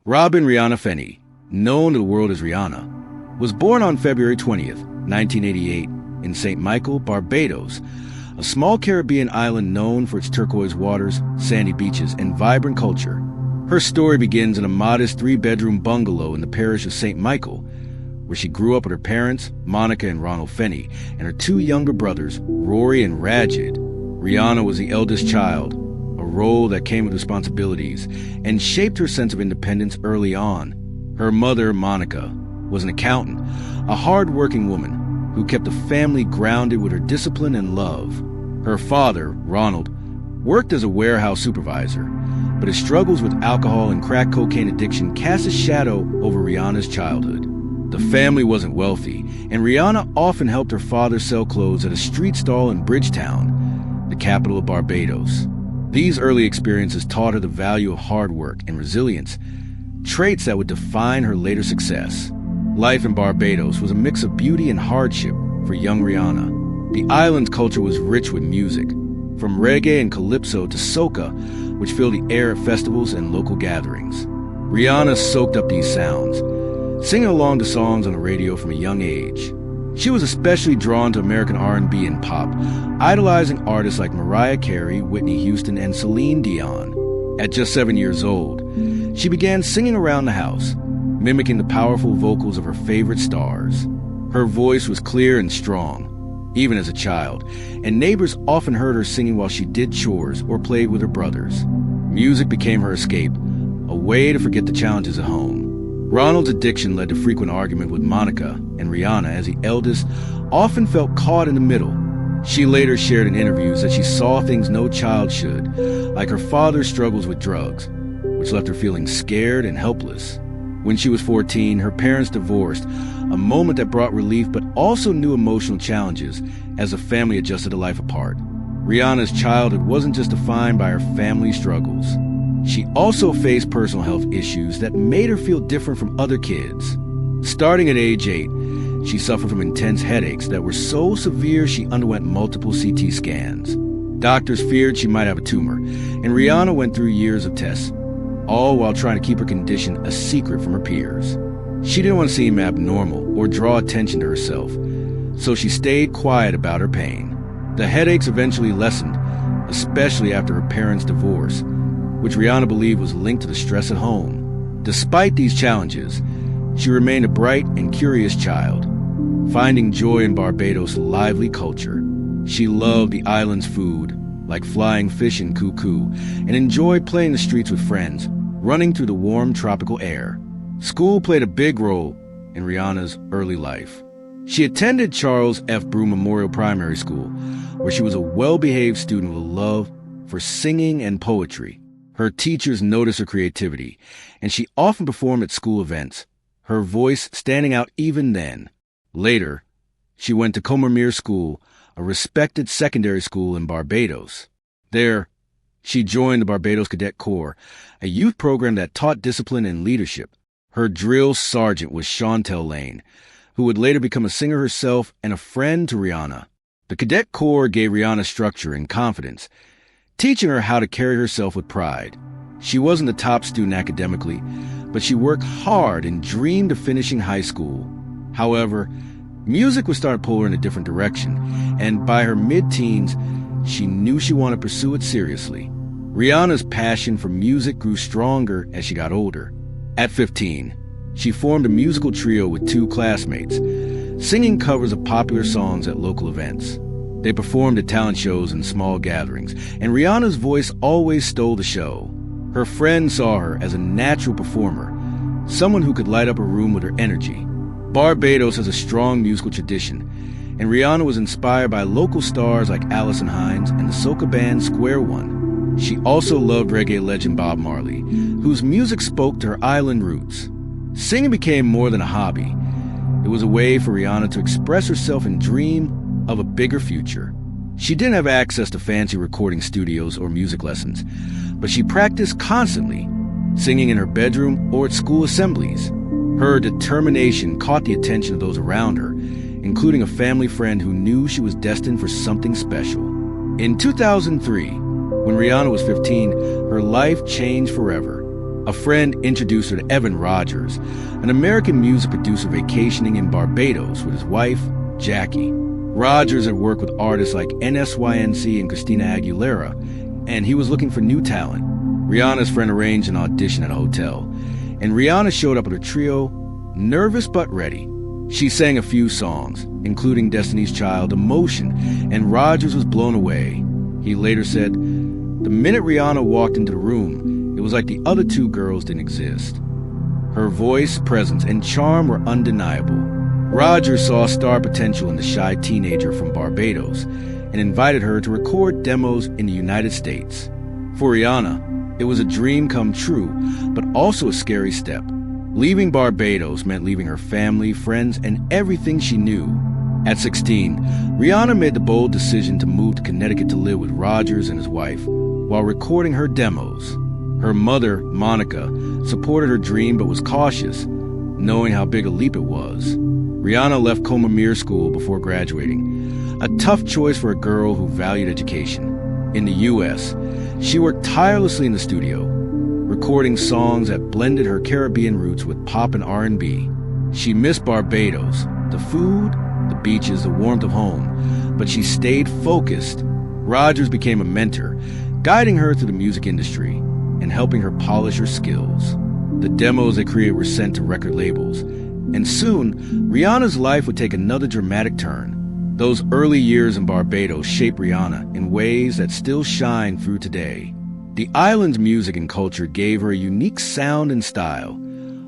Robin Rihanna Fenny, known to the world as Rihanna, was born on February 20th, 1988, in St. Michael, Barbados, a small Caribbean island known for its turquoise waters, sandy beaches, and vibrant culture. Her story begins in a modest 3-bedroom bungalow in the parish of St. Michael, where she grew up with her parents, Monica and Ronald Fenny, and her 2 younger brothers, Rory and Rajid. Rihanna was the eldest child, a role that came with responsibilities and shaped her sense of independence early on. Her mother, Monica, was an accountant, a hard-working woman who kept the family grounded with her discipline and love. Her father, Ronald, worked as a warehouse supervisor, but his struggles with alcohol and crack cocaine addiction cast a shadow over Rihanna's childhood. The family wasn't wealthy, and Rihanna often helped her father sell clothes at a street stall in Bridgetown, the capital of Barbados. These early experiences taught her the value of hard work and resilience, traits that would define her later success. Life in Barbados was a mix of beauty and hardship for young Rihanna. The island's culture was rich with music, from reggae and calypso to soca, which filled the air at festivals and local gatherings. Rihanna soaked up these sounds, singing along to songs on the radio from a young age. She was especially drawn to American R&B and pop, idolizing artists like Mariah Carey, Whitney Houston, and Celine Dion. At just 7 years old, she began singing around the house, mimicking the powerful vocals of her favorite stars. Her voice was clear and strong, even as a child, and neighbors often heard her singing while she did chores or played with her brothers. Music became her escape, a way to forget the challenges at home. Ronald's addiction led to frequent argument with Monica, and Rihanna, as the eldest, often felt caught in the middle. She later shared in interviews that she saw things no child should, like her father's struggles with drugs, which left her feeling scared and helpless. When she was 14, her parents divorced, a moment that brought relief but also new emotional challenges as the family adjusted to life apart. Rihanna's childhood wasn't just defined by her family's struggles. She also faced personal health issues that made her feel different from other kids. Starting at age 8, she suffered from intense headaches that were so severe she underwent multiple CT scans. Doctors feared she might have a tumor, and Rihanna went through years of tests, all while trying to keep her condition a secret from her peers. She didn't want to seem abnormal or draw attention to herself, so she stayed quiet about her pain. The headaches eventually lessened, especially after her parents' divorce, which Rihanna believed was linked to the stress at home. Despite these challenges, she remained a bright and curious child, finding joy in Barbados' lively culture. She loved the island's food, like flying fish and cuckoo, and enjoyed playing the streets with friends, running through the warm tropical air. School played a big role in Rihanna's early life. She attended Charles F. Brew Memorial Primary School, where she was a well-behaved student with a love for singing and poetry. Her teachers noticed her creativity, and she often performed at school events, her voice standing out even then. Later, she went to Combermere School, a respected secondary school in Barbados. There, she joined the Barbados Cadet Corps, a youth program that taught discipline and leadership. Her drill sergeant was Chantel Lane, who would later become a singer herself and a friend to Rihanna. The Cadet Corps gave Rihanna structure and confidence, teaching her how to carry herself with pride. She wasn't the top student academically, but she worked hard and dreamed of finishing high school. However, music would start to pull her in a different direction, and by her mid-teens, she knew she wanted to pursue it seriously. Rihanna's passion for music grew stronger as she got older. At 15, she formed a musical trio with 2 classmates, singing covers of popular songs at local events. They performed at talent shows and small gatherings, and Rihanna's voice always stole the show. Her friends saw her as a natural performer, someone who could light up a room with her energy. Barbados has a strong musical tradition, and Rihanna was inspired by local stars like Allison Hines and the soca band Square One. She also loved reggae legend Bob Marley, whose music spoke to her island roots. Singing became more than a hobby. It was a way for Rihanna to express herself and dream of a bigger future. She didn't have access to fancy recording studios or music lessons, but she practiced constantly, singing in her bedroom or at school assemblies. Her determination caught the attention of those around her, including a family friend who knew she was destined for something special. In 2003, when Rihanna was 15, her life changed forever. A friend introduced her to Evan Rogers, an American music producer vacationing in Barbados with his wife, Jackie. Rogers had worked with artists like NSYNC and Christina Aguilera, and he was looking for new talent. Rihanna's friend arranged an audition at a hotel, and Rihanna showed up with her trio, nervous but ready. She sang a few songs, including Destiny's Child, Emotion, and Rogers was blown away. He later said, "The minute Rihanna walked into the room, it was like the other two girls didn't exist. Her voice, presence, and charm were undeniable." Rogers saw star potential in the shy teenager from Barbados and invited her to record demos in the United States. For Rihanna, it was a dream come true, but also a scary step. Leaving Barbados meant leaving her family, friends, and everything she knew. At 16, Rihanna made the bold decision to move to Connecticut to live with Rogers and his wife while recording her demos. Her mother, Monica, supported her dream but was cautious, knowing how big a leap it was. Rihanna left Comamere School before graduating, a tough choice for a girl who valued education. In the U.S., she worked tirelessly in the studio, recording songs that blended her Caribbean roots with pop and R&B. She missed Barbados, the food, the beaches, the warmth of home, but she stayed focused. Rogers became a mentor, guiding her through the music industry and helping her polish her skills. The demos they created were sent to record labels, and soon, Rihanna's life would take another dramatic turn. Those early years in Barbados shaped Rihanna in ways that still shine through today. The island's music and culture gave her a unique sound and style,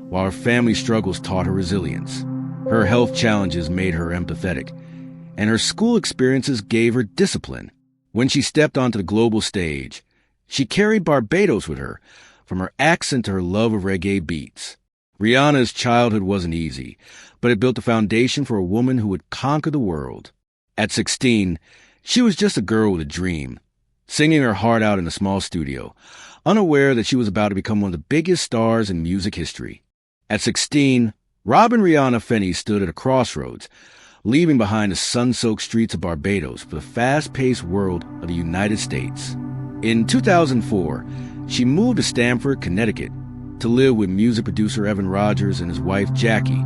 while her family struggles taught her resilience. Her health challenges made her empathetic, and her school experiences gave her discipline. When she stepped onto the global stage, she carried Barbados with her, from her accent to her love of reggae beats. Rihanna's childhood wasn't easy, but it built a foundation for a woman who would conquer the world. At 16, she was just a girl with a dream, singing her heart out in a small studio, unaware that she was about to become one of the biggest stars in music history. At 16, Rob and Rihanna Fenny stood at a crossroads, leaving behind the sun-soaked streets of Barbados for the fast-paced world of the United States. In 2004, she moved to Stamford, Connecticut, to live with music producer Evan Rogers and his wife Jackie,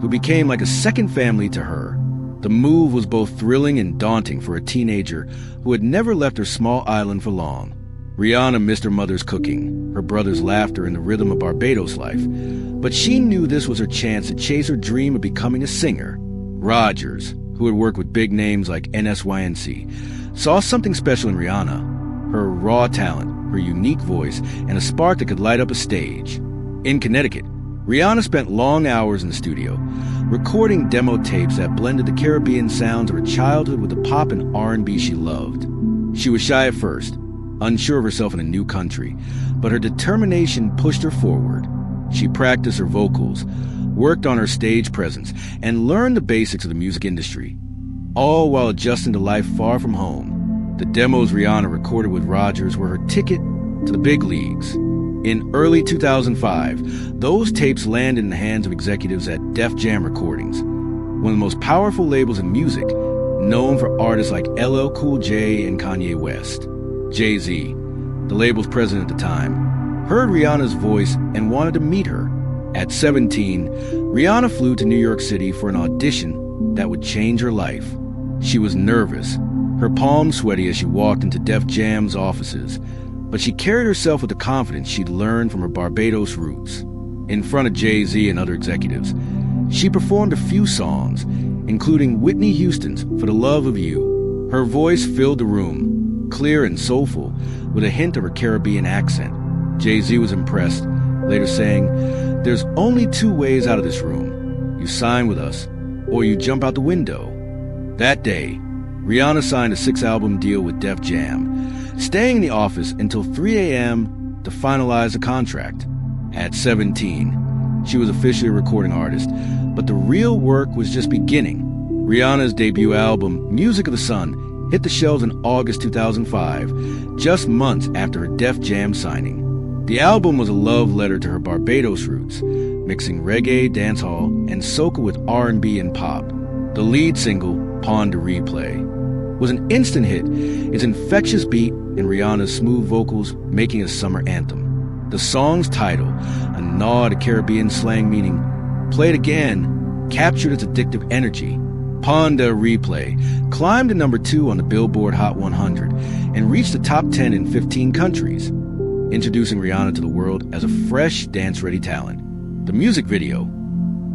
who became like a second family to her. The move was both thrilling and daunting for a teenager who had never left her small island for long. Rihanna missed her mother's cooking, her brother's laughter, and the rhythm of Barbados life, but she knew this was her chance to chase her dream of becoming a singer. Rogers, who had worked with big names like NSYNC, saw something special in Rihanna, her raw talent, her unique voice, and a spark that could light up a stage. In Connecticut, Rihanna spent long hours in the studio, recording demo tapes that blended the Caribbean sounds of her childhood with the pop and R&B she loved. She was shy at first, unsure of herself in a new country, but her determination pushed her forward. She practiced her vocals, worked on her stage presence, and learned the basics of the music industry, all while adjusting to life far from home. The demos Rihanna recorded with Rogers were her ticket to the big leagues. In early 2005, those tapes landed in the hands of executives at Def Jam Recordings, one of the most powerful labels in music, known for artists like LL Cool J and Kanye West. Jay-Z, the label's president at the time, heard Rihanna's voice and wanted to meet her. At 17, Rihanna flew to New York City for an audition that would change her life. She was nervous, her palms sweaty as she walked into Def Jam's offices, but she carried herself with the confidence she'd learned from her Barbados roots. In front of Jay-Z and other executives, she performed a few songs, including Whitney Houston's For the Love of You. Her voice filled the room, clear and soulful, with a hint of her Caribbean accent. Jay-Z was impressed, later saying, "There's only two ways out of this room. You sign with us, or you jump out the window." That day, Rihanna signed a 6-album deal with Def Jam, staying in the office until 3 a.m. to finalize the contract. At 17, she was officially a recording artist, but the real work was just beginning. Rihanna's debut album, Music of the Sun, hit the shelves in August 2005, just months after her Def Jam signing. The album was a love letter to her Barbados roots, mixing reggae, dancehall, and soca with R&B and pop. The lead single, Pawn to Replay, was an instant hit, its infectious beat and Rihanna's smooth vocals making a summer anthem. The song's title, a nod to Caribbean slang meaning "play it again," captured its addictive energy. Ponda Replay climbed to number 2 on the Billboard Hot 100 and reached the top 10 in 15 countries, introducing Rihanna to the world as a fresh, dance-ready talent. The music video,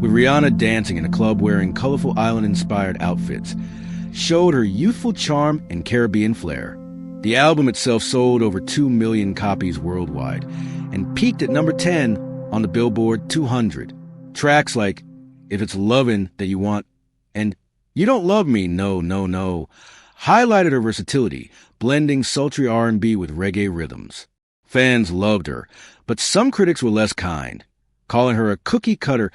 with Rihanna dancing in a club wearing colorful island-inspired outfits, showed her youthful charm and Caribbean flair. The album itself sold over 2 million copies worldwide and peaked at number 10 on the Billboard 200. Tracks like "If It's Lovin' That You Want" and "You Don't Love Me, No, No, No" highlighted her versatility, blending sultry R&B with reggae rhythms. Fans loved her, but some critics were less kind, calling her a cookie-cutter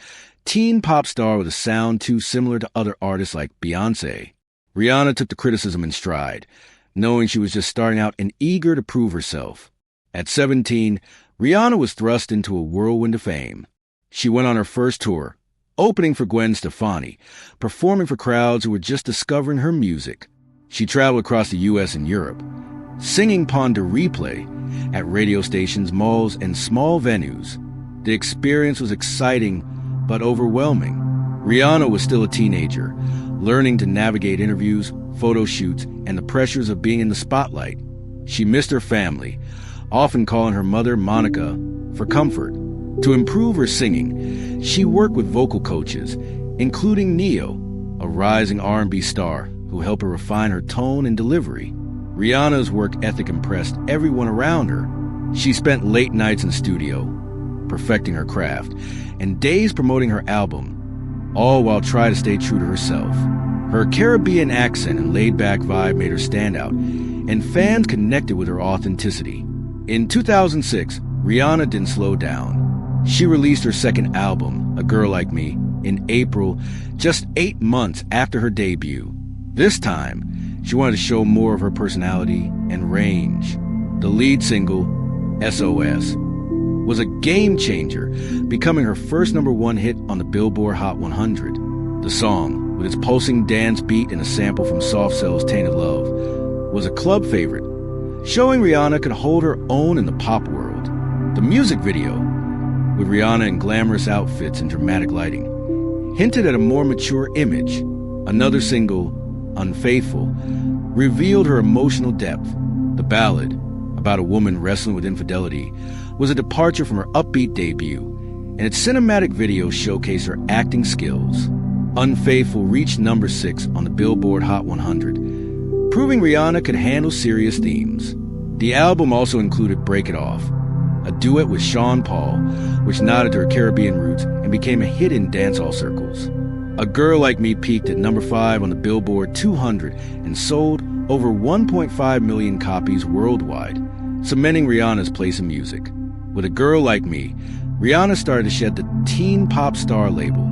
teen pop star with a sound too similar to other artists like Beyoncé. Rihanna took the criticism in stride, knowing she was just starting out and eager to prove herself. At 17, Rihanna was thrust into a whirlwind of fame. She went on her first tour, opening for Gwen Stefani, performing for crowds who were just discovering her music. She traveled across the U.S. and Europe, singing Ponda Replay at radio stations, malls, and small venues. The experience was exciting but overwhelming. Rihanna was still a teenager, learning to navigate interviews, photo shoots, and the pressures of being in the spotlight. She missed her family, often calling her mother, Monica, for comfort. To improve her singing, she worked with vocal coaches, including Neo, a rising R&B star who helped her refine her tone and delivery. Rihanna's work ethic impressed everyone around her. She spent late nights in studio, perfecting her craft, and days promoting her album, all while trying to stay true to herself. Her Caribbean accent and laid-back vibe made her stand out, and fans connected with her authenticity. In 2006, Rihanna didn't slow down. She released her second album, A Girl Like Me, in April, just 8 months after her debut. This time, she wanted to show more of her personality and range. The lead single, SOS, was a game-changer, becoming her first number 1 hit on the Billboard Hot 100. The song, with its pulsing dance beat and a sample from Soft Cell's Tainted Love, was a club favorite, showing Rihanna could hold her own in the pop world. The music video, with Rihanna in glamorous outfits and dramatic lighting, hinted at a more mature image. Another single, Unfaithful, revealed her emotional depth. The ballad, about a woman wrestling with infidelity, was a departure from her upbeat debut, and its cinematic video showcased her acting skills. Unfaithful reached number 6 on the Billboard Hot 100, proving Rihanna could handle serious themes. The album also included Break It Off, a duet with Sean Paul, which nodded to her Caribbean roots and became a hit in dancehall circles. A Girl Like Me peaked at number 5 on the Billboard 200 and sold over 1.5 million copies worldwide, cementing Rihanna's place in music. With A Girl Like Me, Rihanna started to shed the teen pop star label.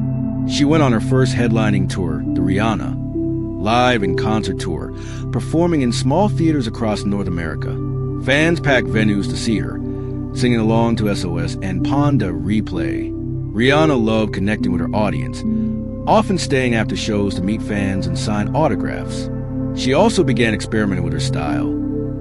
She went on her first headlining tour, the Rihanna Live and Concert Tour, performing in small theaters across North America. Fans packed venues to see her, singing along to SOS and Ponda Replay. Rihanna loved connecting with her audience, often staying after shows to meet fans and sign autographs. She also began experimenting with her style,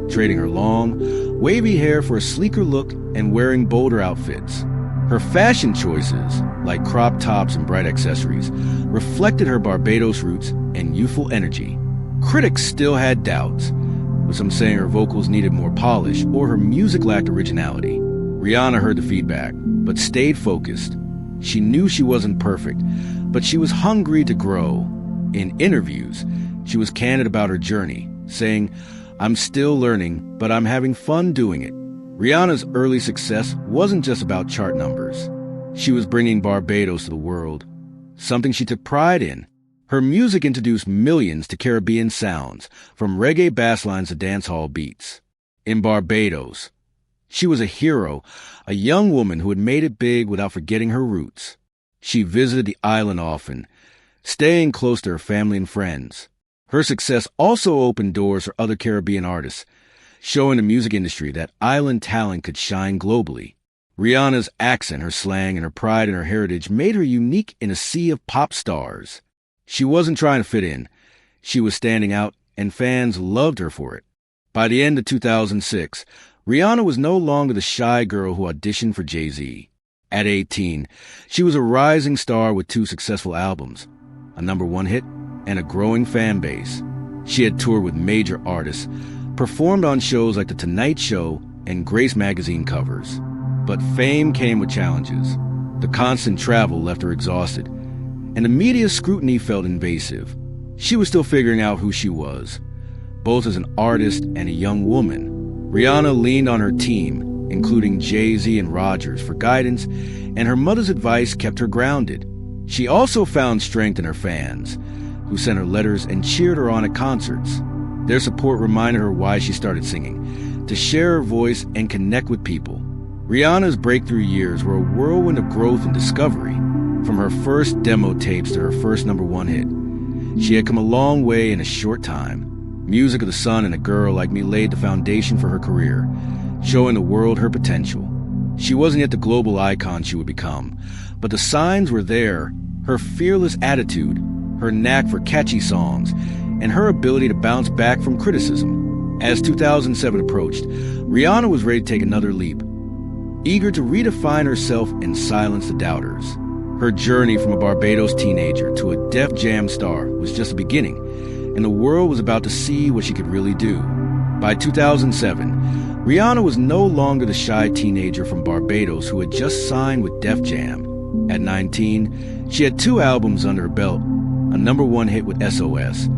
trading her long, wavy hair for a sleeker look and wearing bolder outfits. Her fashion choices, like crop tops and bright accessories, reflected her Barbados roots and youthful energy. Critics still had doubts, with some saying her vocals needed more polish or her music lacked originality. Rihanna heard the feedback, but stayed focused. She knew she wasn't perfect, but she was hungry to grow. In interviews, she was candid about her journey, saying, "I'm still learning, but I'm having fun doing it." Rihanna's early success wasn't just about chart numbers. She was bringing Barbados to the world, something she took pride in. Her music introduced millions to Caribbean sounds, from reggae basslines to dancehall beats. In Barbados, she was a hero, a young woman who had made it big without forgetting her roots. She visited the island often, staying close to her family and friends. Her success also opened doors for other Caribbean artists, showing the music industry that island talent could shine globally. Rihanna's accent, her slang, and her pride in her heritage made her unique in a sea of pop stars. She wasn't trying to fit in. She was standing out, and fans loved her for it. By the end of 2006, Rihanna was no longer the shy girl who auditioned for Jay-Z. At 18, she was a rising star with 2 successful albums, a #1 hit, and a growing fan base. She had toured with major artists, performed on shows like The Tonight Show and Grace magazine covers. But fame came with challenges. The constant travel left her exhausted, and the media's scrutiny felt invasive. She was still figuring out who she was, both as an artist and a young woman. Rihanna leaned on her team, including Jay-Z and Rodgers, for guidance, and her mother's advice kept her grounded. She also found strength in her fans, who sent her letters and cheered her on at concerts. Their support reminded her why she started singing, to share her voice and connect with people. Rihanna's breakthrough years were a whirlwind of growth and discovery, from her first demo tapes to her first #1 hit. She had come a long way in a short time. Music of the Sun and A Girl Like Me laid the foundation for her career, showing the world her potential. She wasn't yet the global icon she would become, but the signs were there: her fearless attitude, her knack for catchy songs, and her ability to bounce back from criticism. As 2007 approached, Rihanna was ready to take another leap, eager to redefine herself and silence the doubters. Her journey from a Barbados teenager to a Def Jam star was just the beginning, and the world was about to see what she could really do. By 2007, Rihanna was no longer the shy teenager from Barbados who had just signed with Def Jam. At 19, she had 2 albums under her belt, a #1 hit with SOS,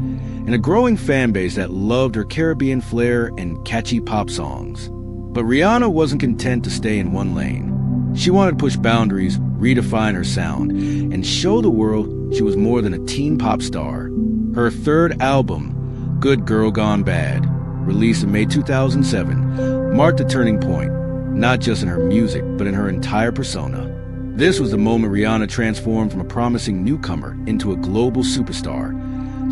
and a growing fan base that loved her Caribbean flair and catchy pop songs. But Rihanna wasn't content to stay in one lane. She wanted to push boundaries, redefine her sound, and show the world she was more than a teen pop star. Her 3rd album, Good Girl Gone Bad, released in May 2007, marked a turning point, not just in her music, but in her entire persona. This was the moment Rihanna transformed from a promising newcomer into a global superstar,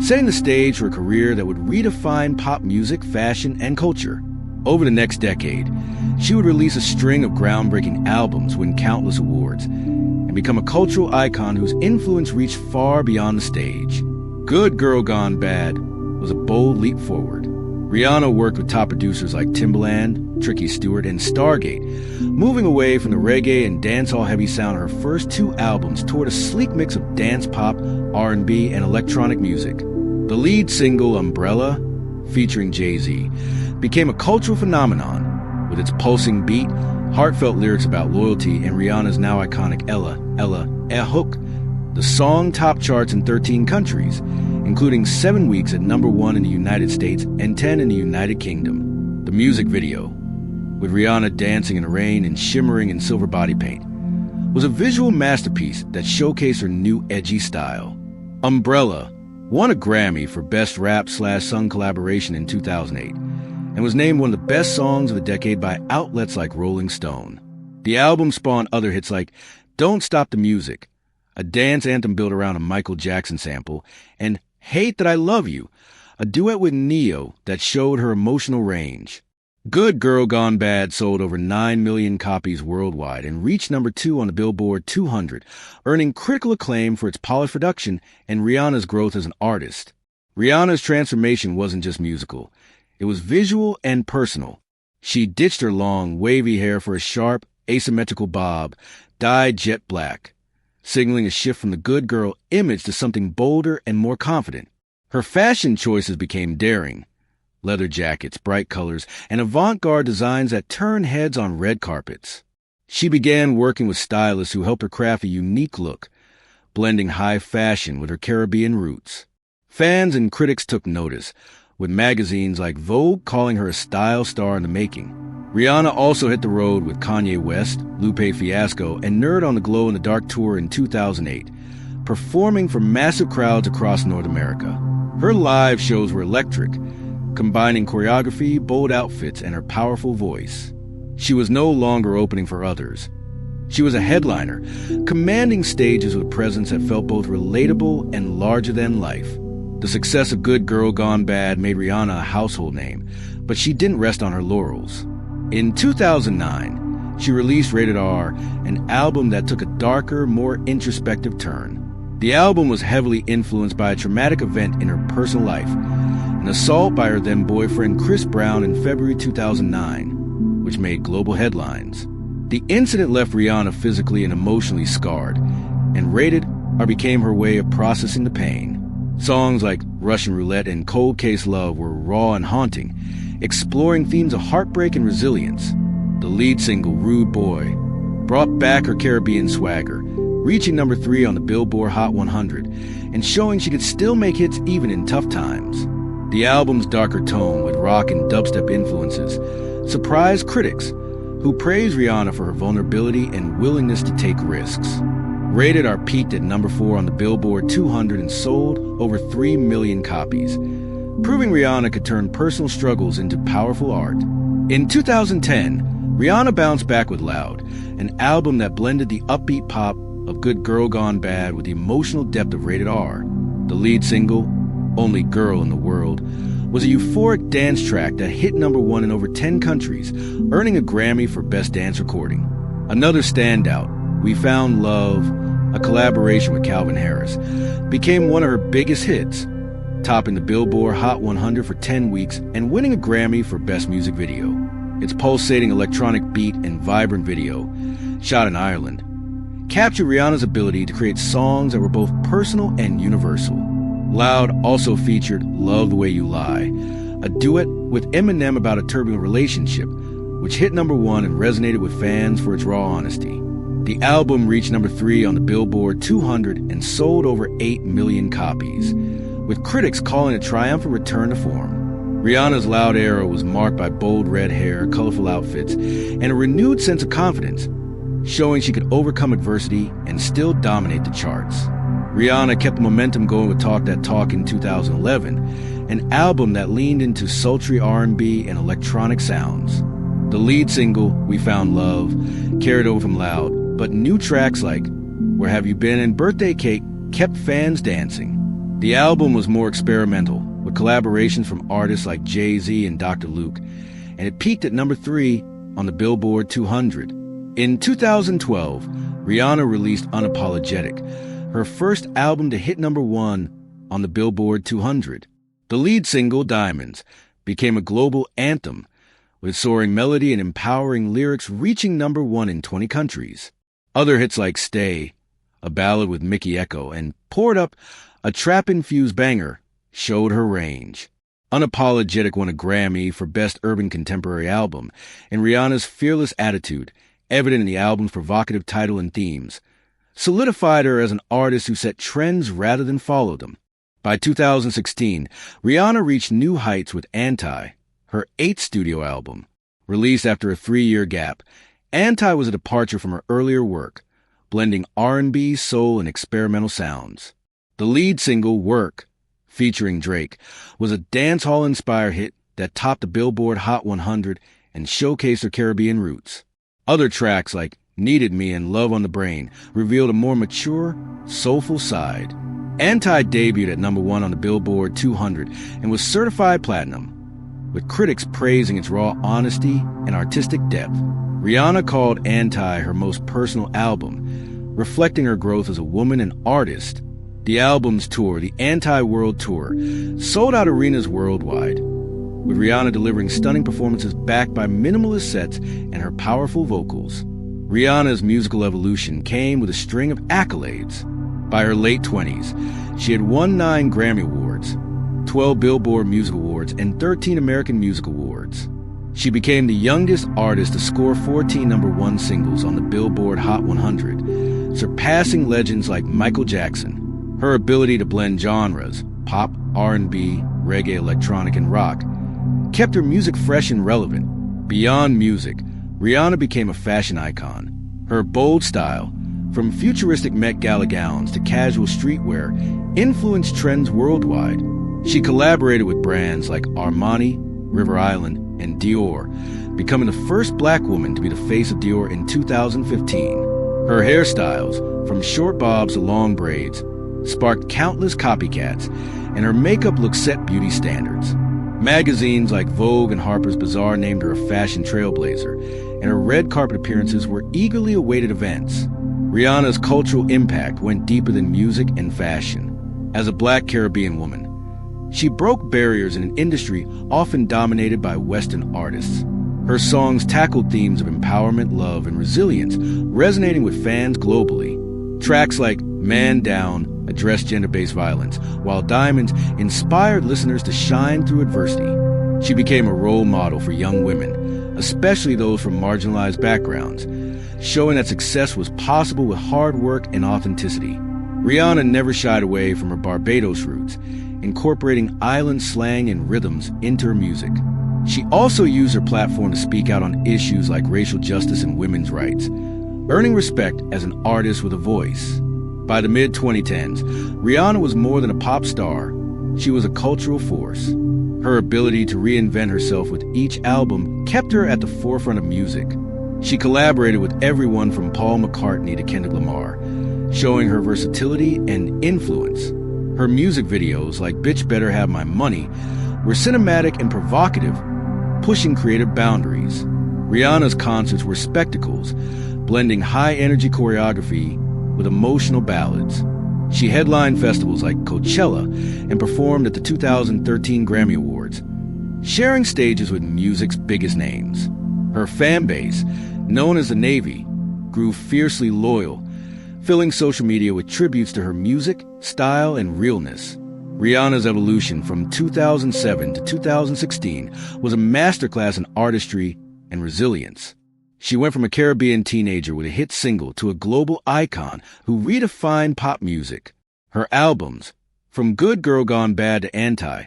setting the stage for a career that would redefine pop music, fashion, and culture. Over the next decade, she would release a string of groundbreaking albums, win countless awards, and become a cultural icon whose influence reached far beyond the stage. Good Girl Gone Bad was a bold leap forward. Rihanna worked with top producers like Timbaland, Tricky Stewart, and Stargate, moving away from the reggae and dancehall-heavy sound of her first 2 albums toward a sleek mix of dance pop, R&B, and electronic music. The lead single, Umbrella, featuring Jay-Z, became a cultural phenomenon, with its pulsing beat, heartfelt lyrics about loyalty, and Rihanna's now iconic Ella, hook. The song topped charts in 13 countries, including 7 weeks at #1 in the United States and 10 in the United Kingdom. The music video, with Rihanna dancing in the rain and shimmering in silver body paint, was a visual masterpiece that showcased her new edgy style. Umbrella won a Grammy for Best Rap/Sung Collaboration in 2008, and was named one of the best songs of the decade by outlets like Rolling Stone. The album spawned other hits like Don't Stop the Music, a dance anthem built around a Michael Jackson sample, and Hate That I Love You, a duet with Neo that showed her emotional range. Good Girl Gone Bad sold over 9 million copies worldwide and reached #2 on the Billboard 200, earning critical acclaim for its polished production and Rihanna's growth as an artist. Rihanna's transformation wasn't just musical. It was visual and personal. She ditched her long, wavy hair for a sharp, asymmetrical bob, dyed jet black, signaling a shift from the good girl image to something bolder and more confident. Her fashion choices became daring. Leather jackets, bright colors, and avant-garde designs that turned heads on red carpets. She began working with stylists who helped her craft a unique look, blending high fashion with her Caribbean roots. Fans and critics took notice, with magazines like Vogue calling her a style star in the making. Rihanna also hit the road with Kanye West, Lupe Fiasco, and Nerd on the Glow in the Dark tour in 2008, performing for massive crowds across North America. Her live shows were electric, combining choreography, bold outfits, and her powerful voice. She was no longer opening for others. She was a headliner, commanding stages with a presence that felt both relatable and larger than life. The success of Good Girl Gone Bad made Rihanna a household name, but she didn't rest on her laurels. In 2009, she released Rated R, an album that took a darker, more introspective turn. The album was heavily influenced by a traumatic event in her personal life, an assault by her then-boyfriend Chris Brown in February 2009. which made global headlines. The incident left Rihanna physically and emotionally scarred, and Rated R became her way of processing the pain. Songs like Russian Roulette and Cold Case Love were raw and haunting, exploring themes of heartbreak and resilience. The lead single, Rude Boy, brought back her Caribbean swagger, reaching number 3 on the Billboard Hot 100 and showing she could still make hits even in tough times. The album's darker tone, with rock and dubstep influences, surprised critics, who praised Rihanna for her vulnerability and willingness to take risks. Rated R peaked at number 4 on the Billboard 200 and sold over 3 million copies, proving Rihanna could turn personal struggles into powerful art. In 2010, Rihanna bounced back with Loud, an album that blended the upbeat pop of Good Girl Gone Bad with the emotional depth of Rated R. The lead single, Only Girl in the World, was a euphoric dance track that hit number 1 in over 10 countries, earning a Grammy for Best Dance Recording. Another standout, We Found Love, a collaboration with Calvin Harris, became one of her biggest hits, topping the Billboard Hot 100 for 10 weeks and winning a Grammy for Best Music Video. Its pulsating electronic beat and vibrant video, shot in Ireland, captured Rihanna's ability to create songs that were both personal and universal. Loud also featured Love the Way You Lie, a duet with Eminem about a turbulent relationship, which hit number 1 and resonated with fans for its raw honesty. The album reached number 3 on the Billboard 200 and sold over 8 million copies, with critics calling it a triumphant return to form. Rihanna's Loud era was marked by bold red hair, colorful outfits, and a renewed sense of confidence, showing she could overcome adversity and still dominate the charts. Rihanna kept the momentum going with Talk That Talk in 2011, an album that leaned into sultry R&B and electronic sounds. The lead single, We Found Love, carried over from Loud, but new tracks like Where Have You Been and Birthday Cake kept fans dancing. The album was more experimental, with collaborations from artists like Jay-Z and Dr. Luke, and it peaked at number 3 on the Billboard 200. In 2012, Rihanna released Unapologetic, her first album to hit number 1 on the Billboard 200. The lead single, Diamonds, became a global anthem, with soaring melody and empowering lyrics reaching number 1 in 20 countries. Other hits like Stay, a ballad with Mickey Echo, and Poured Up, a trap-infused banger, showed her range. Unapologetic won a Grammy for Best Urban Contemporary Album, and Rihanna's fearless attitude, evident in the album's provocative title and themes, solidified her as an artist who set trends rather than followed them. By 2016, Rihanna reached new heights with Anti, her 8th studio album. Released after a 3-year gap, Anti was a departure from her earlier work, blending R&B, soul, and experimental sounds. The lead single, Work, featuring Drake, was a dancehall-inspired hit that topped the Billboard Hot 100 and showcased her Caribbean roots. Other tracks like Needed Me and Love on the Brain revealed a more mature, soulful side. Anti debuted at number 1 on the Billboard 200 and was certified platinum, with critics praising its raw honesty and artistic depth. Rihanna called Anti her most personal album, reflecting her growth as a woman and artist. The album's tour, the Anti-World Tour, sold out arenas worldwide, with Rihanna delivering stunning performances backed by minimalist sets and her powerful vocals. Rihanna's musical evolution came with a string of accolades. By her late 20s, she had won 9 Grammy Awards, 12 Billboard Music Awards, and 13 American Music Awards. She became the youngest artist to score 14 number 1 singles on the Billboard Hot 100, surpassing legends like Michael Jackson. Her ability to blend genres, pop, R&B, reggae, electronic, and rock, kept her music fresh and relevant. Beyond music, Rihanna became a fashion icon. Her bold style, from futuristic Met Gala gowns to casual streetwear, influenced trends worldwide. She collaborated with brands like Armani, River Island, and Dior, becoming the first black woman to be the face of Dior in 2015. Her hairstyles, from short bobs to long braids, sparked countless copycats, and her makeup look set beauty standards. Magazines like Vogue and Harper's Bazaar named her a fashion trailblazer, and her red carpet appearances were eagerly awaited events. Rihanna's cultural impact went deeper than music and fashion. As a Black Caribbean woman, she broke barriers in an industry often dominated by Western artists. Her songs tackled themes of empowerment, love, and resilience, resonating with fans globally. Tracks like Man Down addressed gender-based violence, while Diamonds inspired listeners to shine through adversity. She became a role model for young women, especially those from marginalized backgrounds, showing that success was possible with hard work and authenticity. Rihanna never shied away from her Barbados roots, incorporating island slang and rhythms into her music. She also used her platform to speak out on issues like racial justice and women's rights, earning respect as an artist with a voice. By the mid-2010s, Rihanna was more than a pop star. She was a cultural force. Her ability to reinvent herself with each album kept her at the forefront of music. She collaborated with everyone from Paul McCartney to Kendrick Lamar, showing her versatility and influence. Her music videos, like Bitch Better Have My Money, were cinematic and provocative, pushing creative boundaries. Rihanna's concerts were spectacles, blending high-energy choreography with emotional ballads. She headlined festivals like Coachella and performed at the 2013 Grammy Awards, sharing stages with music's biggest names. Her fan base, known as the Navy, grew fiercely loyal, filling social media with tributes to her music, style, and realness. Rihanna's evolution from 2007 to 2016 was a masterclass in artistry and resilience. She went from a Caribbean teenager with a hit single to a global icon who redefined pop music. Her albums, from Good Girl Gone Bad to Anti,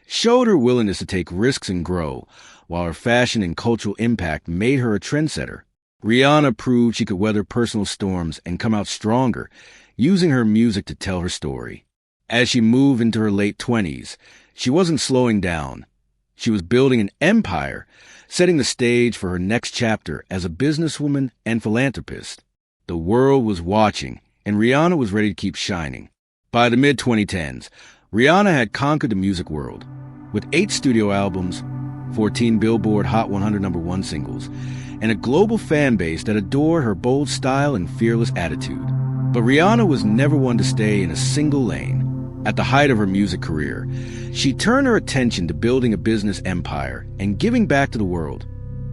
showed her willingness to take risks and grow, while her fashion and cultural impact made her a trendsetter. Rihanna proved she could weather personal storms and come out stronger, using her music to tell her story. As she moved into her late 20s, she wasn't slowing down. She was building an empire, setting the stage for her next chapter as a businesswoman and philanthropist. The world was watching, and Rihanna was ready to keep shining. By the mid-2010s, Rihanna had conquered the music world. With 8 studio albums, 14 Billboard Hot 100 #1 singles, and a global fan base that adored her bold style and fearless attitude. But Rihanna was never one to stay in a single lane. At the height of her music career, she turned her attention to building a business empire and giving back to the world,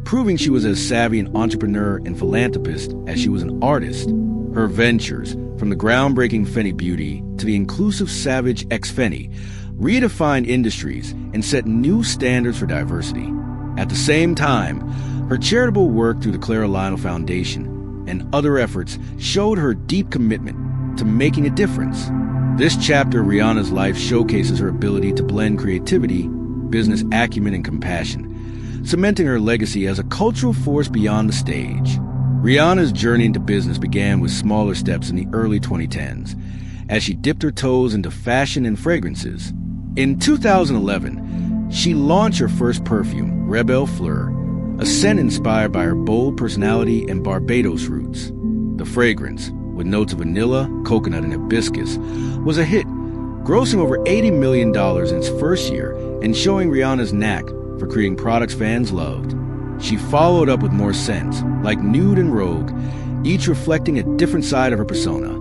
proving she was as savvy an entrepreneur and philanthropist as she was an artist. Her ventures, from the groundbreaking Fenty Beauty to the inclusive Savage X Fenty, redefined industries and set new standards for diversity. At the same time, her charitable work through the Clara Lionel Foundation and other efforts showed her deep commitment to making a difference. This chapter of Rihanna's life showcases her ability to blend creativity, business acumen, and compassion, cementing her legacy as a cultural force beyond the stage. Rihanna's journey into business began with smaller steps in the early 2010s, as she dipped her toes into fashion and fragrances. In 2011, she launched her first perfume, Rebelle Fleur, a scent inspired by her bold personality and Barbados roots. The fragrance, with notes of vanilla, coconut, and hibiscus, was a hit, grossing over $80 million in its first year and showing Rihanna's knack for creating products fans loved. She followed up with more scents, like Nude and Rogue, each reflecting a different side of her persona.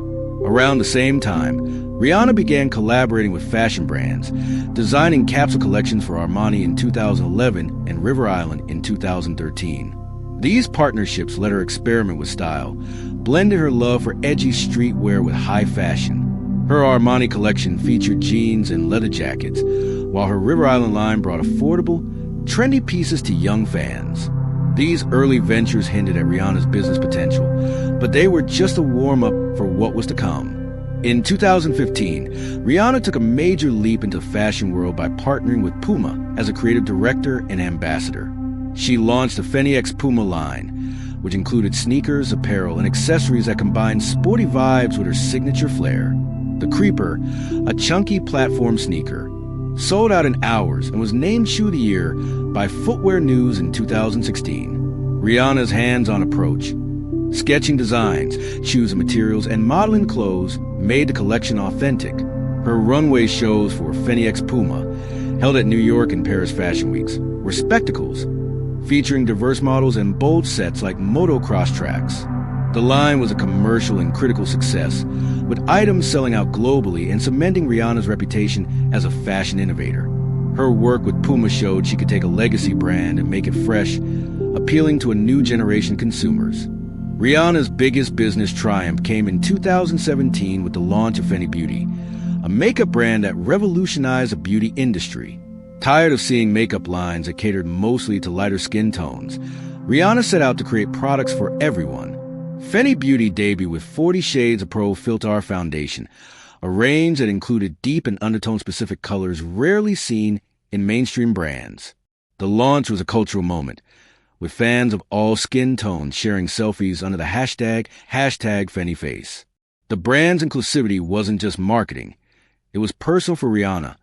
Around the same time, Rihanna began collaborating with fashion brands, designing capsule collections for Armani in 2011 and River Island in 2013. These partnerships let her experiment with style, blending her love for edgy streetwear with high fashion. Her Armani collection featured jeans and leather jackets, while her River Island line brought affordable, trendy pieces to young fans. These early ventures hinted at Rihanna's business potential, but they were just a warm-up for what was to come. In 2015, Rihanna took a major leap into the fashion world by partnering with Puma as a creative director and ambassador. She launched the Fenty X Puma line, which included sneakers, apparel, and accessories that combined sporty vibes with her signature flair. The Creeper, a chunky platform sneaker, sold out in hours and was named Shoe of the Year by Footwear News in 2016. Rihanna's hands-on approach, sketching designs, shoes and materials, and modeling clothes made the collection authentic. Her runway shows for Fenty X Puma, held at New York and Paris Fashion Weeks, were spectacles, featuring diverse models and bold sets like motocross tracks. The line was a commercial and critical success, with items selling out globally and cementing Rihanna's reputation as a fashion innovator. Her work with Puma showed she could take a legacy brand and make it fresh, appealing to a new generation of consumers. Rihanna's biggest business triumph came in 2017 with the launch of Fenty Beauty, a makeup brand that revolutionized the beauty industry. Tired of seeing makeup lines that catered mostly to lighter skin tones, Rihanna set out to create products for everyone. Fenty Beauty debuted with 40 Shades of Pro Filt'R Foundation, a range that included deep and undertone-specific colors rarely seen in mainstream brands. The launch was a cultural moment, with fans of all skin tones sharing selfies under the hashtag #FentyFace. The brand's inclusivity wasn't just marketing. It was personal for Rihanna,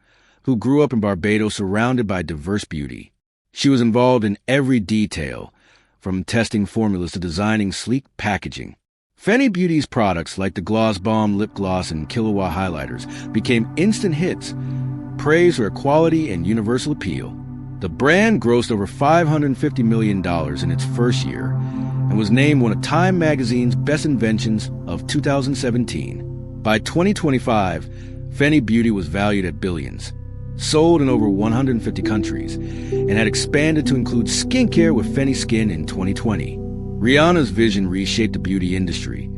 who grew up in Barbados surrounded by diverse beauty. She was involved in every detail, from testing formulas to designing sleek packaging. Fenty Beauty's products like the Gloss Bomb Lip Gloss and Kilowatt Highlighters became instant hits, praised for their quality and universal appeal. The brand grossed over $550 million in its first year and was named one of Time magazine's best inventions of 2017. By 2025, Fenty Beauty was valued at billions, sold in over 150 countries, and had expanded to include skincare with Fenty Skin in 2020. Rihanna's vision reshaped the beauty industry,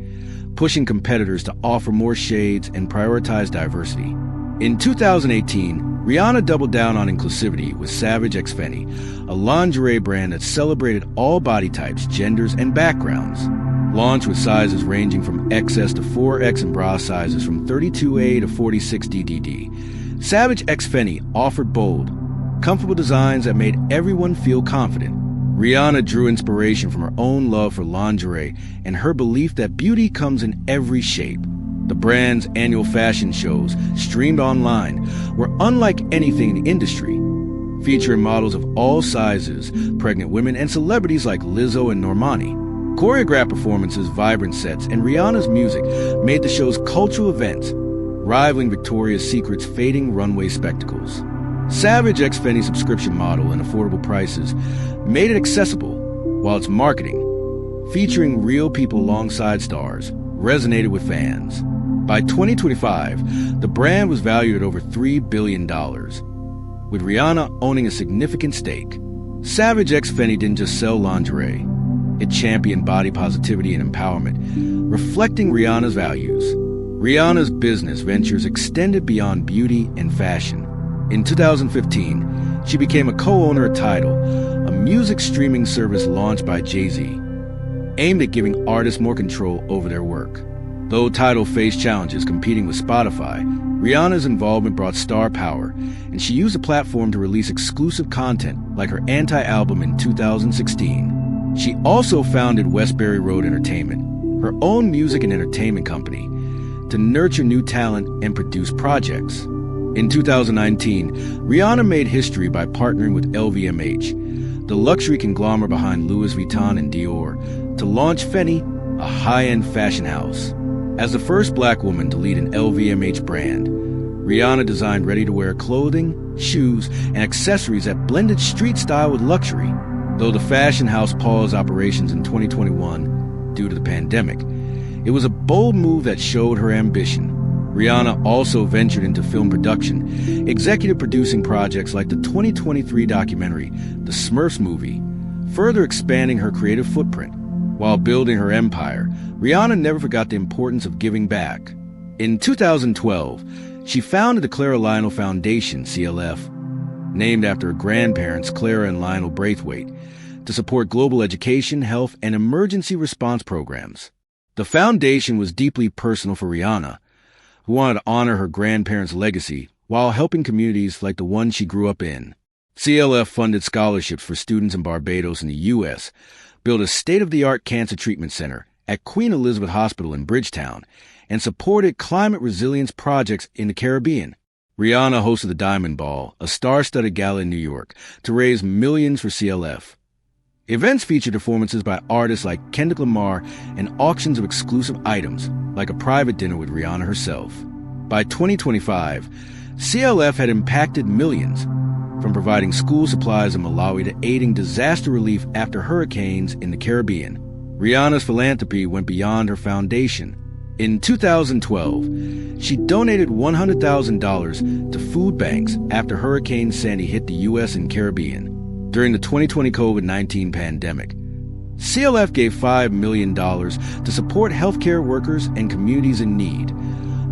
pushing competitors to offer more shades and prioritize diversity. In 2018, Rihanna doubled down on inclusivity with Savage X Fenty, a lingerie brand that celebrated all body types, genders, and backgrounds. Launched with sizes ranging from XS to 4X and bra sizes from 32A to 46DDD, Savage X Fenty offered bold, comfortable designs that made everyone feel confident. Rihanna drew inspiration from her own love for lingerie and her belief that beauty comes in every shape. The brand's annual fashion shows, streamed online, were unlike anything in the industry, featuring models of all sizes, pregnant women, and celebrities like Lizzo and Normani. Choreographed performances, vibrant sets, and Rihanna's music made the show's cultural events, rivaling Victoria's Secret's fading runway spectacles. Savage X Fenty's subscription model and affordable prices made it accessible, while its marketing, featuring real people alongside stars, resonated with fans. By 2025, the brand was valued at over $3 billion, with Rihanna owning a significant stake. Savage X Fenty didn't just sell lingerie. It championed body positivity and empowerment, reflecting Rihanna's values. Rihanna's business ventures extended beyond beauty and fashion. In 2015, she became a co-owner of Tidal, a music streaming service launched by Jay-Z, aimed at giving artists more control over their work. Though Tidal faced challenges competing with Spotify, Rihanna's involvement brought star power, and she used the platform to release exclusive content like her Anti album in 2016. She also founded Westbury Road Entertainment, her own music and entertainment company, to nurture new talent and produce projects. In 2019, Rihanna made history by partnering with LVMH, the luxury conglomerate behind Louis Vuitton and Dior, to launch Fenty, a high-end fashion house. As the first black woman to lead an LVMH brand, Rihanna designed ready-to-wear clothing, shoes, and accessories that blended street style with luxury. Though the fashion house paused operations in 2021 due to the pandemic, it was a bold move that showed her ambition. Rihanna also ventured into film production, executive producing projects like the 2023 documentary, The Smurfs Movie, further expanding her creative footprint. While building her empire, Rihanna never forgot the importance of giving back. In 2012, she founded the Clara Lionel Foundation, CLF, named after her grandparents Clara and Lionel Braithwaite, to support global education, health, and emergency response programs. The foundation was deeply personal for Rihanna, who wanted to honor her grandparents' legacy while helping communities like the one she grew up in. CLF funded scholarships for students in Barbados and the U.S., built a state-of-the-art cancer treatment center at Queen Elizabeth Hospital in Bridgetown, and supported climate resilience projects in the Caribbean. Rihanna hosted the Diamond Ball, a star-studded gala in New York, to raise millions for CLF. Events featured performances by artists like Kendrick Lamar and auctions of exclusive items, like a private dinner with Rihanna herself. By 2025, CLF had impacted millions, from providing school supplies in Malawi to aiding disaster relief after hurricanes in the Caribbean. Rihanna's philanthropy went beyond her foundation. In 2012, she donated $100,000 to food banks after Hurricane Sandy hit the U.S. and Caribbean during the 2020 COVID-19 pandemic. CLF gave $5 million to support healthcare workers and communities in need,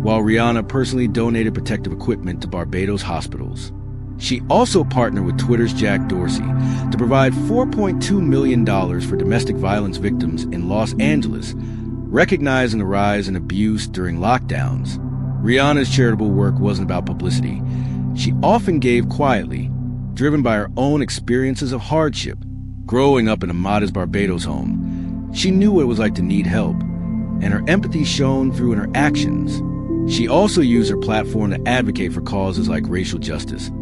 while Rihanna personally donated protective equipment to Barbados hospitals. She also partnered with Twitter's Jack Dorsey to provide $4.2 million for domestic violence victims in Los Angeles, recognizing the rise in abuse during lockdowns. Rihanna's charitable work wasn't about publicity. She often gave quietly, driven by her own experiences of hardship. Growing up in a modest Barbados home, she knew what it was like to need help, and her empathy shone through in her actions. She also used her platform to advocate for causes like racial justice,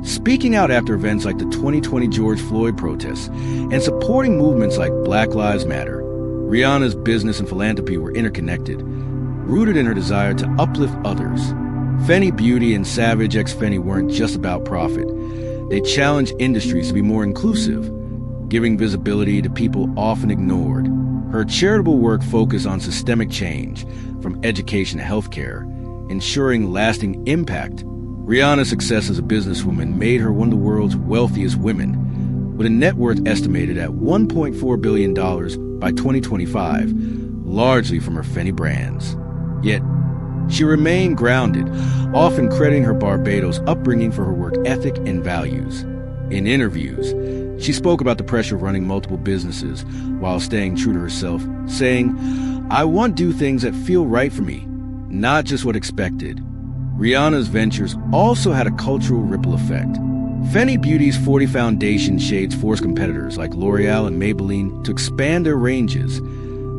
speaking out after events like the 2020 George Floyd protests and supporting movements like Black Lives Matter. Rihanna's business and philanthropy were interconnected, rooted in her desire to uplift others. Fenty Beauty and Savage X Fenty weren't just about profit. They challenged industries to be more inclusive, giving visibility to people often ignored. Her charitable work focused on systemic change, from education to healthcare, ensuring lasting impact. Rihanna's success as a businesswoman made her one of the world's wealthiest women, with a net worth estimated at $1.4 billion by 2025, largely from her Fenty brands. Yet, she remained grounded, often crediting her Barbados upbringing for her work ethic and values. In interviews, she spoke about the pressure of running multiple businesses while staying true to herself, saying, "I want to do things that feel right for me, not just what expected." Rihanna's ventures also had a cultural ripple effect. Fenty Beauty's 40 Foundation shades forced competitors like L'Oreal and Maybelline to expand their ranges,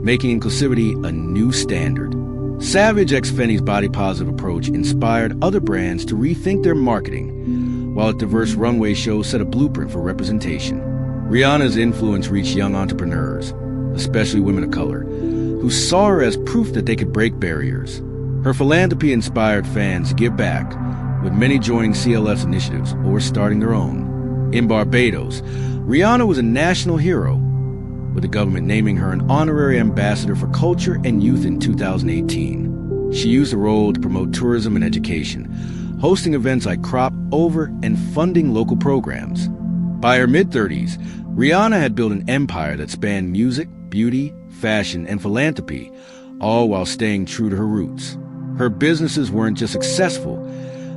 making inclusivity a new standard. Savage X Fenty's body-positive approach inspired other brands to rethink their marketing, while a diverse runway show set a blueprint for representation. Rihanna's influence reached young entrepreneurs, especially women of color, who saw her as proof that they could break barriers. Her philanthropy inspired fans to give back, with many joining CLF's initiatives or starting their own. In Barbados, Rihanna was a national hero, with the government naming her an honorary ambassador for culture and youth in 2018. She used the role to promote tourism and education, hosting events like Crop Over and funding local programs. By her mid-30s, Rihanna had built an empire that spanned music, beauty, fashion, and philanthropy, all while staying true to her roots. Her businesses weren't just successful,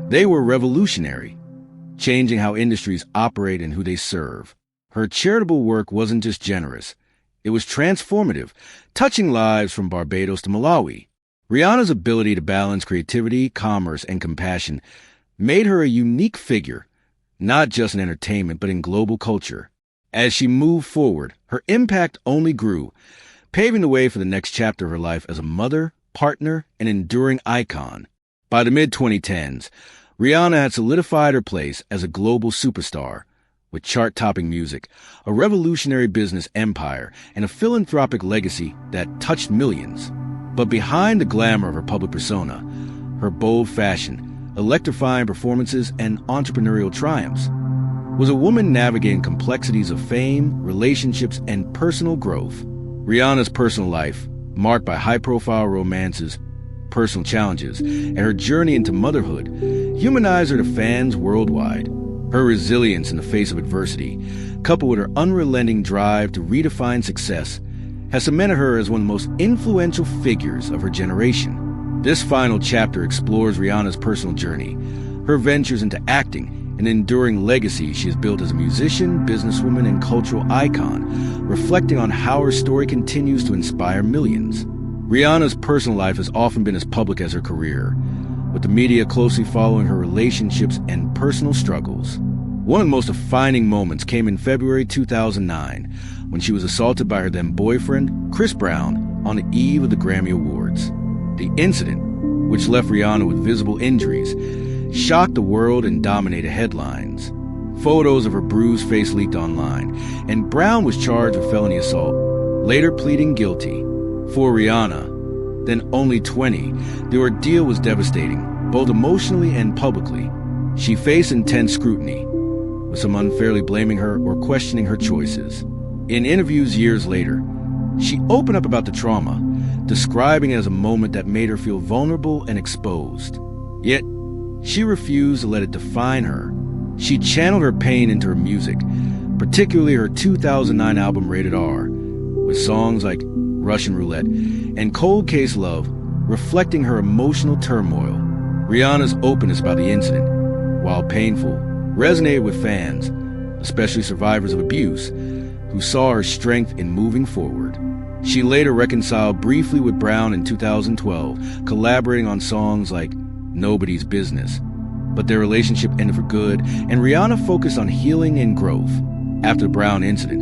they were revolutionary, changing how industries operate and who they serve. Her charitable work wasn't just generous, it was transformative, touching lives from Barbados to Malawi. Rihanna's ability to balance creativity, commerce, and compassion made her a unique figure, not just in entertainment, but in global culture. As she moved forward, her impact only grew, paving the way for the next chapter of her life as a mother, partner, and enduring icon. By the mid-2010s, Rihanna had solidified her place as a global superstar, with chart-topping music, a revolutionary business empire, and a philanthropic legacy that touched millions. But behind the glamour of her public persona, her bold fashion, electrifying performances, and entrepreneurial triumphs, was a woman navigating complexities of fame, relationships, and personal growth. Rihanna's personal life, marked by high-profile romances, personal challenges, and her journey into motherhood, humanized her to fans worldwide. Her resilience in the face of adversity, coupled with her unrelenting drive to redefine success, has cemented her as one of the most influential figures of her generation. This final chapter explores Rihanna's personal journey, her ventures into acting, and enduring legacy she has built as a musician, businesswoman, and cultural icon, reflecting on how her story continues to inspire millions. Rihanna's personal life has often been as public as her career, with the media closely following her relationships and personal struggles. One of the most defining moments came in February 2009, when she was assaulted by her then-boyfriend, Chris Brown, on the eve of the Grammy Awards. The incident, which left Rihanna with visible injuries, shocked the world and dominated headlines. Photos of her bruised face leaked online, and Brown was charged with felony assault, later pleading guilty. For Rihanna, then only 20, the ordeal was devastating, both emotionally and publicly. She faced intense scrutiny, with some unfairly blaming her or questioning her choices. In interviews years later, she opened up about the trauma, describing it as a moment that made her feel vulnerable and exposed. Yet, she refused to let it define her. She channeled her pain into her music, particularly her 2009 album Rated R, with songs like Russian Roulette and Cold Case Love reflecting her emotional turmoil. Rihanna's openness about the incident, while painful, resonated with fans, especially survivors of abuse, who saw her strength in moving forward. She later reconciled briefly with Brown in 2012, collaborating on songs like Nobody's Business. But their relationship ended for good, and Rihanna focused on healing and growth. After the Brown incident,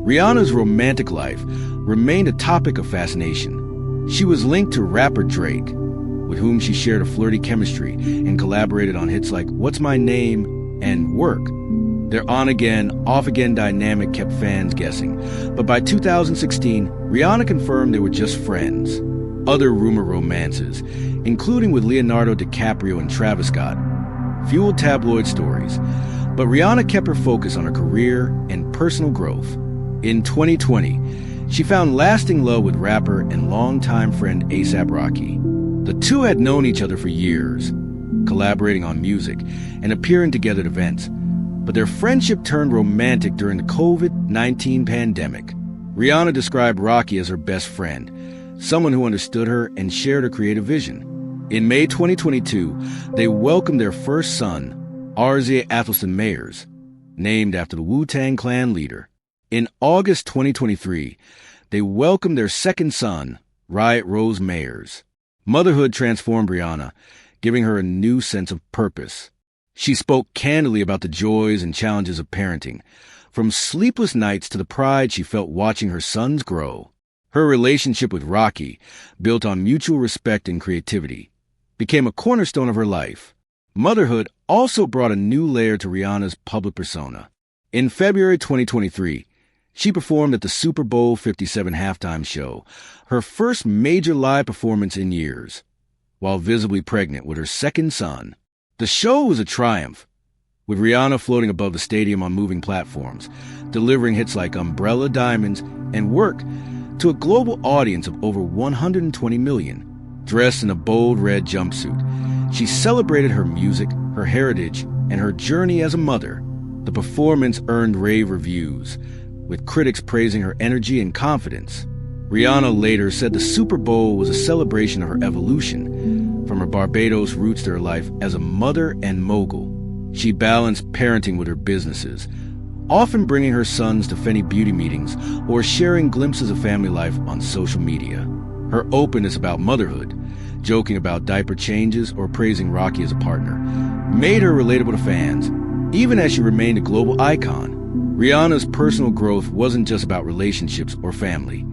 Rihanna's romantic life remained a topic of fascination. She was linked to rapper Drake, with whom she shared a flirty chemistry and collaborated on hits like What's My Name and Work. Their on-again, off-again dynamic kept fans guessing, but by 2016, Rihanna confirmed they were just friends. Other rumored romances, including with Leonardo DiCaprio and Travis Scott, fueled tabloid stories, but Rihanna kept her focus on her career and personal growth. In 2020, she found lasting love with rapper and longtime friend A$AP Rocky. The two had known each other for years, collaborating on music and appearing together at events, but their friendship turned romantic during the COVID-19 pandemic. Rihanna described Rocky as her best friend, someone who understood her and shared her creative vision. In May 2022, they welcomed their first son, Arzia Athelston Mayers, named after the Wu-Tang Clan leader. In August 2023, they welcomed their second son, Riot Rose Mayers. Motherhood transformed Rihanna, giving her a new sense of purpose. She spoke candidly about the joys and challenges of parenting, from sleepless nights to the pride she felt watching her sons grow. Her relationship with Rocky, built on mutual respect and creativity, became a cornerstone of her life. Motherhood also brought a new layer to Rihanna's public persona. In February 2023, she performed at the Super Bowl 57 halftime show, her first major live performance in years, while visibly pregnant with her second son. The show was a triumph, with Rihanna floating above the stadium on moving platforms, delivering hits like Umbrella, Diamonds, and Work to a global audience of over 120 million. Dressed in a bold red jumpsuit, she celebrated her music, her heritage, and her journey as a mother. The performance earned rave reviews, with critics praising her energy and confidence. Rihanna later said the Super Bowl was a celebration of her evolution, from her Barbados roots to her life as a mother and mogul. She balanced parenting with her businesses, often bringing her sons to Fenty Beauty meetings or sharing glimpses of family life on social media. Her openness about motherhood, joking about diaper changes or praising Rocky as a partner, made her relatable to fans, even as she remained a global icon. Rihanna's personal growth wasn't just about relationships or family.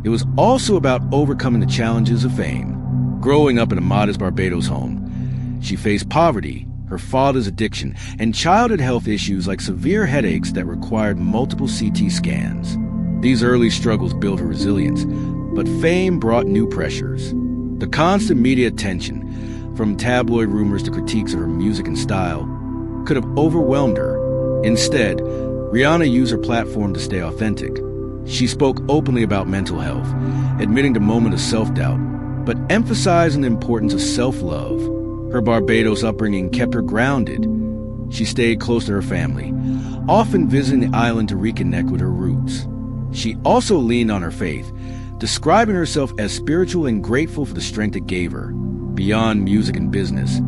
It was also about overcoming the challenges of fame. Growing up in a modest Barbados home, she faced poverty, her father's addiction, and childhood health issues like severe headaches that required multiple CT scans. These early struggles built her resilience, but fame brought new pressures. The constant media attention, from tabloid rumors to critiques of her music and style, could have overwhelmed her. Instead, Rihanna used her platform to stay authentic. She spoke openly about mental health, admitting to moments of self-doubt, but emphasizing the importance of self-love. Her Barbados upbringing kept her grounded. She stayed close to her family, often visiting the island to reconnect with her roots. She also leaned on her faith, describing herself as spiritual and grateful for the strength it gave her. Beyond music and business,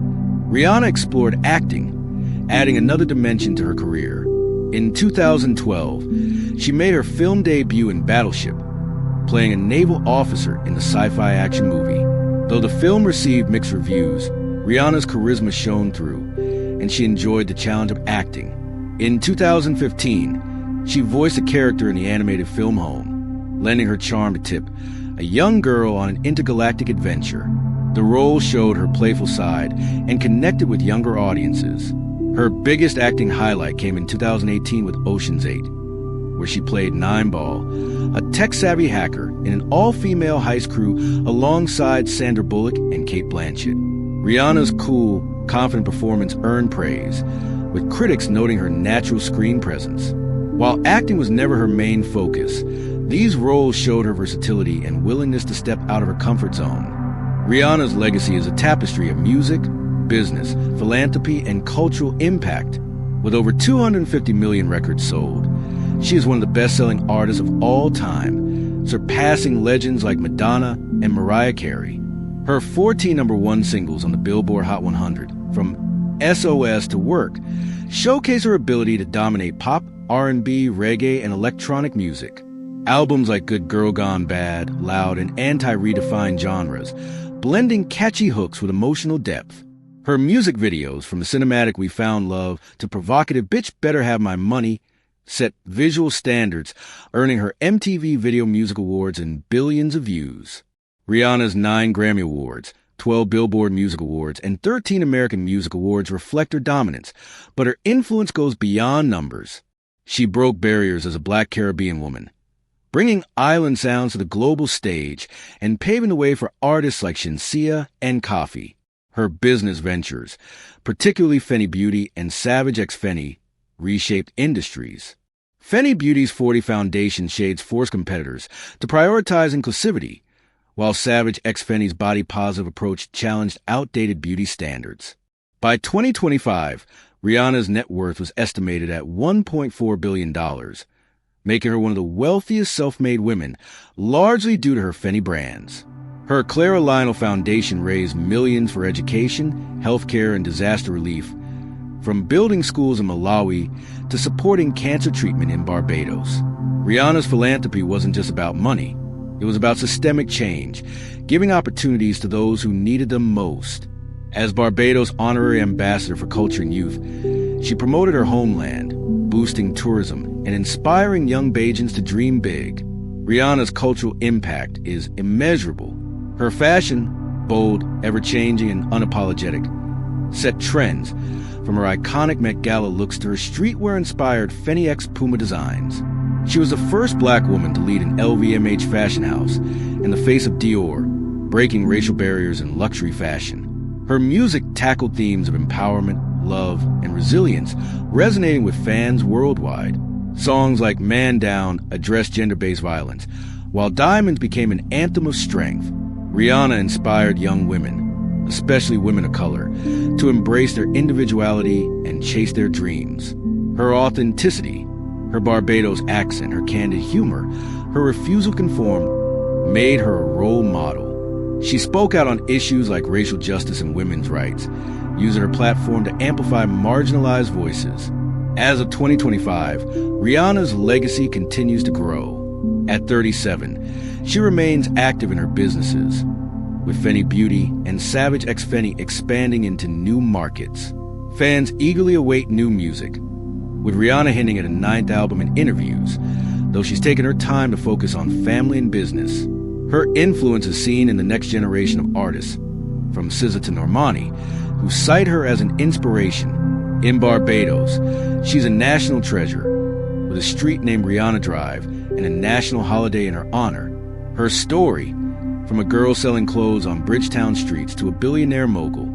Rihanna explored acting, adding another dimension to her career. In 2012, she made her film debut in Battleship, playing a naval officer in the sci-fi action movie. Though the film received mixed reviews, Rihanna's charisma shone through, and she enjoyed the challenge of acting. In 2015, she voiced a character in the animated film Home, lending her charm to Tip, a young girl on an intergalactic adventure. The role showed her playful side and connected with younger audiences. Her biggest acting highlight came in 2018 with Ocean's 8, where she played Nineball, a tech-savvy hacker in an all-female heist crew alongside Sandra Bullock and Cate Blanchett. Rihanna's cool, confident performance earned praise, with critics noting her natural screen presence. While acting was never her main focus, These roles showed her versatility and willingness to step out of her comfort zone. Rihanna's legacy is a tapestry of music, business, philanthropy, and cultural impact. With over 250 million records sold, she is one of the best-selling artists of all time, surpassing legends like Madonna and Mariah Carey. Her 14 #1 singles on the Billboard Hot 100, from SOS to Work, showcase her ability to dominate pop, R&B, reggae, and electronic music. Albums like Good Girl Gone Bad, Loud, and Anti-redefined genres, blending catchy hooks with emotional depth. Her music videos, from the cinematic We Found Love to provocative Bitch Better Have My Money, set visual standards, earning her MTV Video Music Awards and billions of views. Rihanna's 9 Grammy Awards, 12 Billboard Music Awards, and 13 American Music Awards reflect her dominance, but her influence goes beyond numbers. She broke barriers as a Black Caribbean woman, bringing island sounds to the global stage and paving the way for artists like Shinsia and Koffee. Her business ventures, particularly Fenty Beauty and Savage X Fenty, reshaped industries. Fenty Beauty's 40 Foundation shades forced competitors to prioritize inclusivity, while Savage X Fenty's body-positive approach challenged outdated beauty standards. By 2025, Rihanna's net worth was estimated at $1.4 billion, making her one of the wealthiest self-made women, largely due to her Fenty brands. Her Clara Lionel Foundation raised millions for education, healthcare, and disaster relief, from building schools in Malawi to supporting cancer treatment in Barbados. Rihanna's philanthropy wasn't just about money. It was about systemic change, giving opportunities to those who needed them most. As Barbados' honorary ambassador for culture and youth, she promoted her homeland, boosting tourism and inspiring young Bajans to dream big. Rihanna's cultural impact is immeasurable. Her fashion, bold, ever-changing, and unapologetic, set trends, from her iconic Met Gala looks to her streetwear-inspired Fenty X Puma designs. She was the first Black woman to lead an LVMH fashion house in the face of Dior, breaking racial barriers in luxury fashion. Her music tackled themes of empowerment, love, and resilience, resonating with fans worldwide. Songs like Man Down addressed gender-based violence, while Diamonds became an anthem of strength. Rihanna inspired young women, especially women of color, to embrace their individuality and chase their dreams. Her authenticity, her Barbados accent, her candid humor, her refusal to conform made her a role model. She spoke out on issues like racial justice and women's rights, using her platform to amplify marginalized voices. As of 2025, Rihanna's legacy continues to grow. At 37, she remains active in her businesses, with Fenty Beauty and Savage X Fenty expanding into new markets. Fans eagerly await new music, with Rihanna hinting at a 9th album in interviews, though she's taken her time to focus on family and business. Her influence is seen in the next generation of artists, from SZA to Normani, who cite her as an inspiration. In Barbados, she's a national treasure, with a street named Rihanna Drive and a national holiday in her honor. Her story, from a girl selling clothes on Bridgetown streets to a billionaire mogul,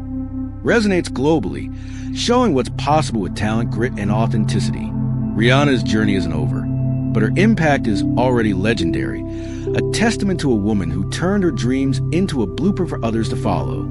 resonates globally, showing what's possible with talent, grit, and authenticity. Rihanna's journey isn't over, but her impact is already legendary, a testament to a woman who turned her dreams into a blueprint for others to follow.